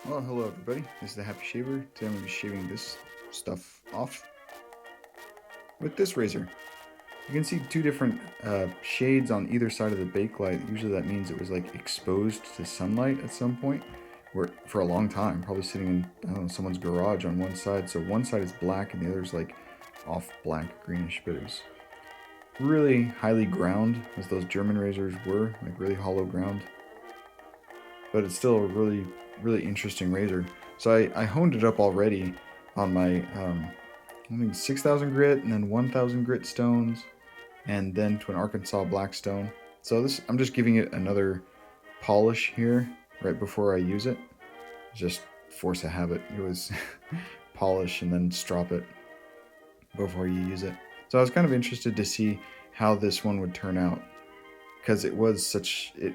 Well, hello everybody. This is the Happy Shaver. Today I'm going to be shaving this stuff off with this razor. You can see two different shades on either side of the bakelite. Usually that means it was like exposed to sunlight at some point, where for a long time, probably sitting in I don't know someone's garage on one side. So one side is black and the other is like off black greenish, but it was really highly ground, as those German razors were, like really hollow ground. But it's still a really interesting razor. So I honed it up already on my I think 6,000 grit and then 1,000 grit stones, and then to an Arkansas Blackstone. So this I'm just giving it another polish here right before I use it. Just force a habit. It was polish and then strop it before you use it. So I was kind of interested to see how this one would turn out because it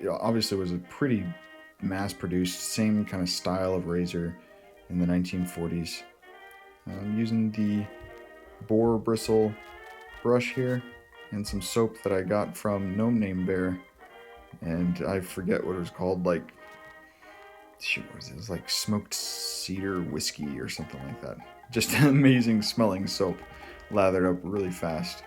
obviously was a pretty mass produced, same kind of style of razor in the 1940s. I'm using the boar bristle brush here and some soap that I got from Gnome Name Bear, and I forget what it was called. Like, shoot, what was it? It was like smoked cedar whiskey or something like that. Just amazing smelling soap, lathered up really fast.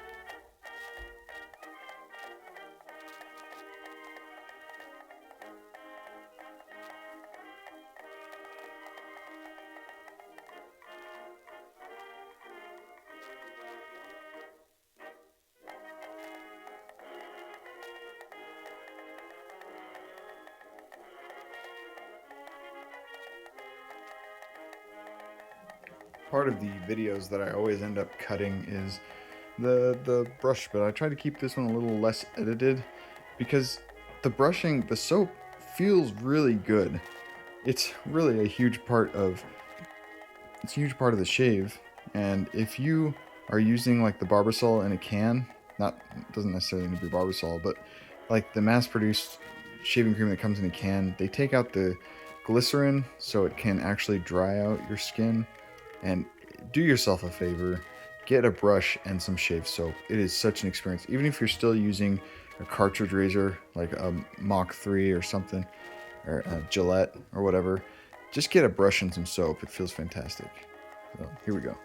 Part of the videos that I always end up cutting is the brush, but I try to keep this one a little less edited because the soap feels really good. It's really a huge part of it's a huge part of the shave, and if you are using like the Barbasol in a can, not doesn't necessarily need to be Barbasol, but like the mass-produced shaving cream that comes in a can, they take out the glycerin so it can actually dry out your skin. And do yourself a favor, get a brush and some shave soap. It is such an experience. Even if you're still using a cartridge razor like a Mach 3 or something, or a Gillette or whatever, just get a brush and some soap. It feels fantastic. So here we go.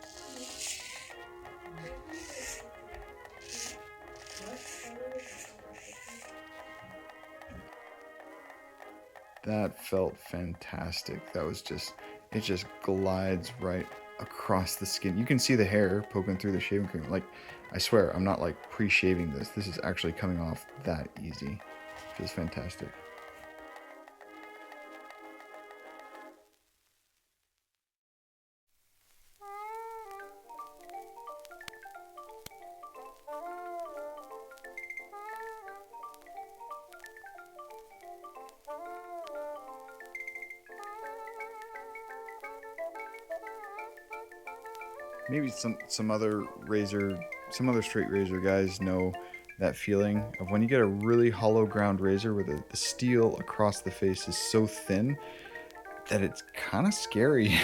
That felt fantastic. It just glides right across the skin. You can see the hair poking through the shaving cream. Like, I swear, I'm not like pre-shaving this. This is actually coming off that easy. It feels fantastic. Maybe some other straight razor guys know that feeling of when you get a really hollow ground razor where the steel across the face is so thin that it's kind of scary.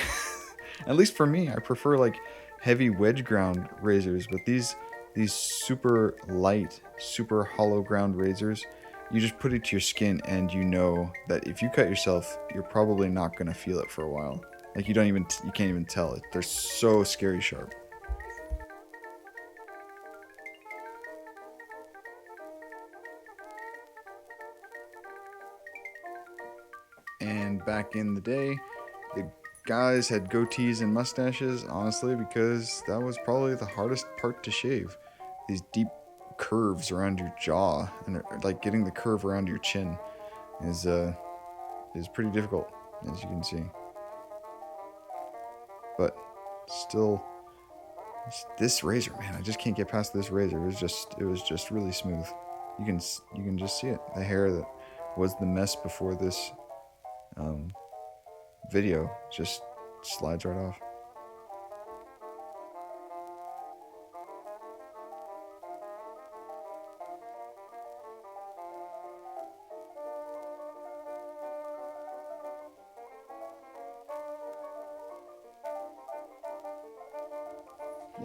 At least for me, I prefer like heavy wedge ground razors, but these super light, super hollow ground razors, you just put it to your skin and you know that if you cut yourself, you're probably not going to feel it for a while. Like you can't even tell it. They're so scary sharp. And back in the day, the guys had goatees and mustaches, honestly, because that was probably the hardest part to shave. These deep curves around your jaw and like getting the curve around your chin is uh is pretty difficult, as you can see. But still, this razor, man, I just can't get past this razor. It was just really smooth. You can just see it. The hair that was the mess before this um, video just slides right off.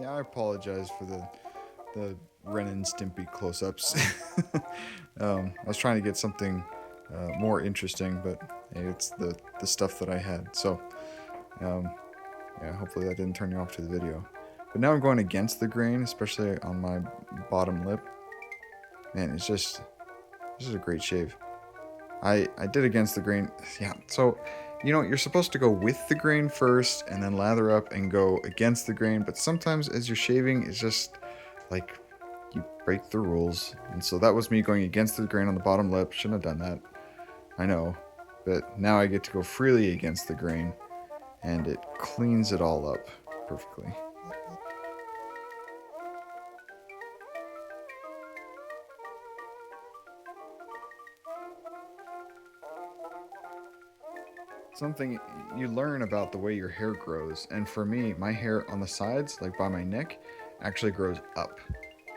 Yeah, I apologize for the Ren and Stimpy close-ups. I was trying to get something more interesting, but hey, it's the stuff that I had. So, yeah, hopefully that didn't turn you off to the video. But now I'm going against the grain, especially on my bottom lip. Man, it's just, this is a great shave. I did against the grain. Yeah, so, you know, you're supposed to go with the grain first and then lather up and go against the grain. But sometimes as you're shaving, it's just like you break the rules. And so that was me going against the grain on the bottom lip. Shouldn't have done that. I know. But now I get to go freely against the grain. And it cleans it all up perfectly. Something you learn about the way your hair grows, and for me, my hair on the sides, like by my neck, actually grows up.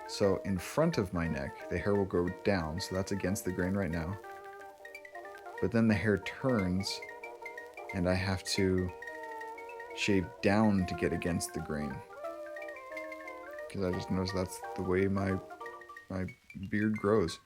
So in front of my neck, the hair will go down, so that's against the grain right now. But then the hair turns, and I have to shave down to get against the grain. Because I just noticed that's the way my beard grows.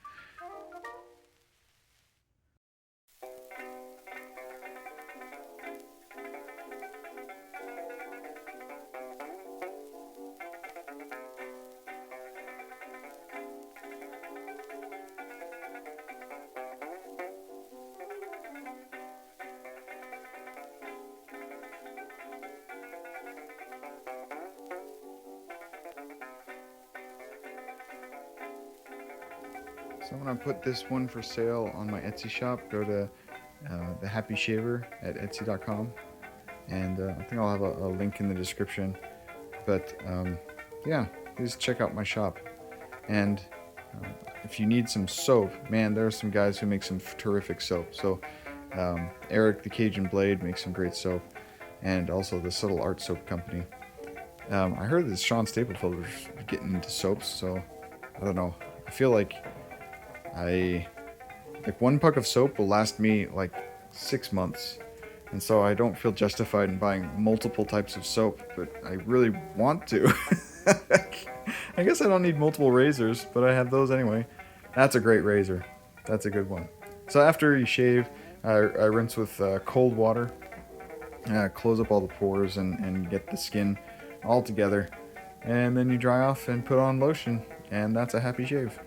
So I'm going to put this one for sale on my Etsy shop. Go to The Happy Shaver at Etsy.com. And I think I'll have a link in the description. But yeah, please check out my shop. And if you need some soap, man, there are some guys who make some terrific soap. So Eric the Cajun Blade makes some great soap. And also the Subtle Art Soap Company. I heard that Sean Staplefield was getting into soaps, so I don't know. I feel like one puck of soap will last me like 6 months. And so I don't feel justified in buying multiple types of soap, but I really want to. I guess I don't need multiple razors, but I have those anyway. That's a great razor. That's a good one. So after you shave, I rinse with cold water, close up all the pores and get the skin all together. And then you dry off and put on lotion, and that's a happy shave.